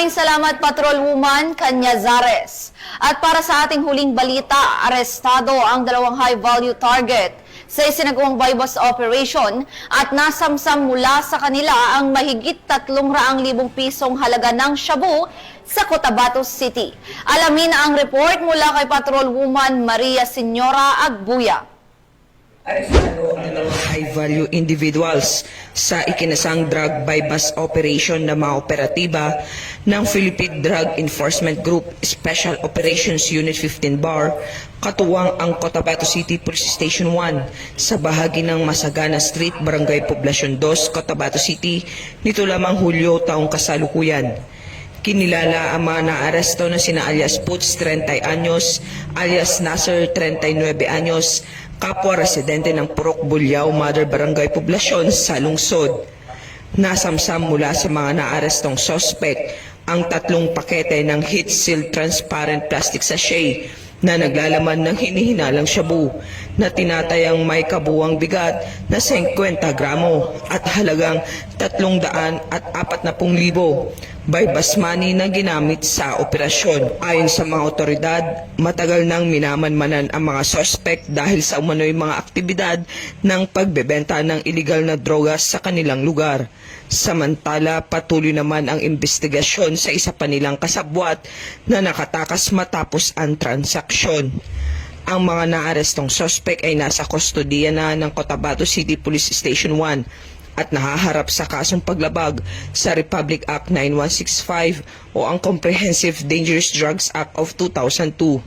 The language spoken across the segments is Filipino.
Maraming salamat, Patrolwoman Canyazares. At para sa ating huling balita, arestado ang 2 high-value target sa isinagawang bypass operation at nasamsam mula sa kanila ang mahigit 300,000 pisong halaga ng shabu sa Cotabato City. Alamin ang report mula kay Patrolwoman Maria Senyora Agbuya. Arestado ang 2 high-value individuals sa ikinasang drug bypass operation na mga operatiba ng Philippine Drug Enforcement Group Special Operations Unit 15 BAR, katuwang ang Cotabato City Police Station 1 sa bahagi ng Masagana Street, Barangay Poblacion 2, Cotabato City, nito lamang Hulyo taong kasalukuyan. Kinilala ang mga naaresto na sina alias Puts, 30 anyos, alias Nasser, 39 anyos, kapwa residente ng Purok Bulyao, Mother Barangay Poblacion sa lungsod. Nasamsam mula sa mga naarestong sospek ang 3 pakete ng heat-sealed transparent plastic sachet na naglalaman ng hinihinalang shabu na tinatayang may kabuwang bigat na 50 gramo at halagang 340,000 bypass money na ginamit sa operasyon. Ayon sa mga otoridad, matagal nang minamanmanan ang mga suspect dahil sa umano'y mga aktibidad ng pagbebenta ng iligal na droga sa kanilang lugar. Samantala, patuloy naman ang investigasyon sa isa pa nilang kasabwat na nakatakas matapos ang transaksyon. Ang mga naarestong suspect ay nasa kustodiya na ng Cotabato City Police Station 1 at nahaharap sa kasong paglabag sa Republic Act 9165 o ang Comprehensive Dangerous Drugs Act of 2002.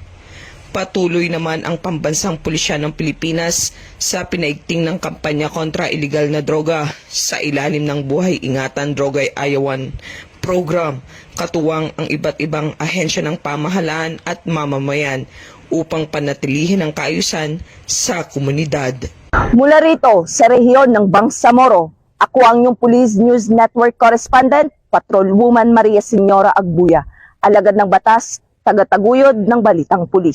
Patuloy naman ang pambansang pulisya ng Pilipinas sa pinaigting ng kampanya kontra iligal na droga sa ilalim ng Buhay Ingatan Droga'y Ayawan program, katuwang ang iba't ibang ahensya ng pamahalaan at mamamayan upang panatilihin ang kaayusan sa komunidad. Mula rito sa rehiyon ng Bangsamoro, ako ang inyong Police News Network Correspondent, Patrolwoman Maria Senyora Agbuya, alagad ng batas, tagataguyod ng Balitang Pulis.